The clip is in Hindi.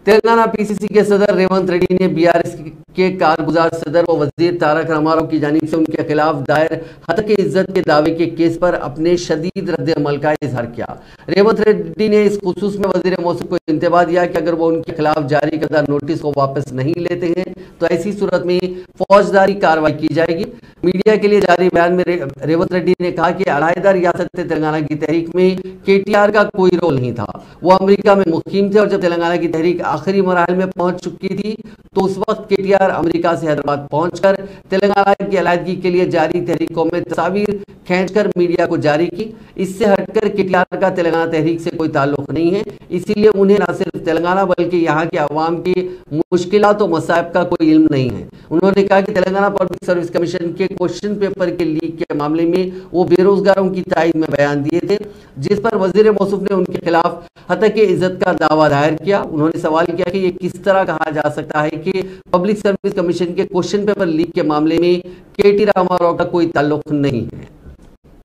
तेलंगाना पीसीसी के सदर रेवंत रेड्डी ने बीआरएस के कारगुजार सदर व वजीर तारक रामाराव की जानिब से उनके खिलाफ दायर हत्क इज्जत के दावे के केस पर अपने शदीद रद्द-ए-अमल का इजहार किया। रेवंत रेड्डी ने इस खुसूस में वजीर मौसूफ को इंतबाह दिया कि अगर वो उनके खिलाफ जारी करदा नोटिस को वापस नहीं लेते हैं तो ऐसी सूरत में फौजदारी कार्रवाई की जाएगी। मीडिया के लिए जारी बयान में रेवंत रेड्डी ने कहा कि अलहदा रियासत तेलंगाना की तहरीक में केटीआर का कोई रोल नहीं था। वो अमेरिका में मुकीम थे और जब तेलंगाना की तहरीक आखिरी मराहल में पहुंच चुकी थी तो उस वक्त केटीआर अमेरिका से हैदराबाद पहुंचकर तेलंगाना की अलहदगी के लिए जारी तहरीकों में तस्वीर खींचकर मीडिया को जारी की। इससे हटकर केटीआर का तेलंगाना तहरीक से कोई ताल्लुक नहीं है, इसीलिए उन्हें न सिर्फ तेलंगाना बल्कि यहाँ के अवाम की मुश्किलात और मसाइब का कोई इल्म नहीं है। उन्होंने कहा कि तेलंगाना पब्लिक सर्विस कमीशन के क्वेश्चन पेपर के लीक के मामले में वो बेरोजगारों की तायद में बयान दिए थे, जिस पर वजीर मौसूफ ने उनके खिलाफ हत्क इज्जत का दावा दायर किया। उन्होंने सवाल किया कि ये किस तरह कहा जा सकता है कि पब्लिक सर्विस कमीशन के क्वेश्चन पेपर लीक के मामले में केटी रामाराव का कोई ताल्लुक नहीं है।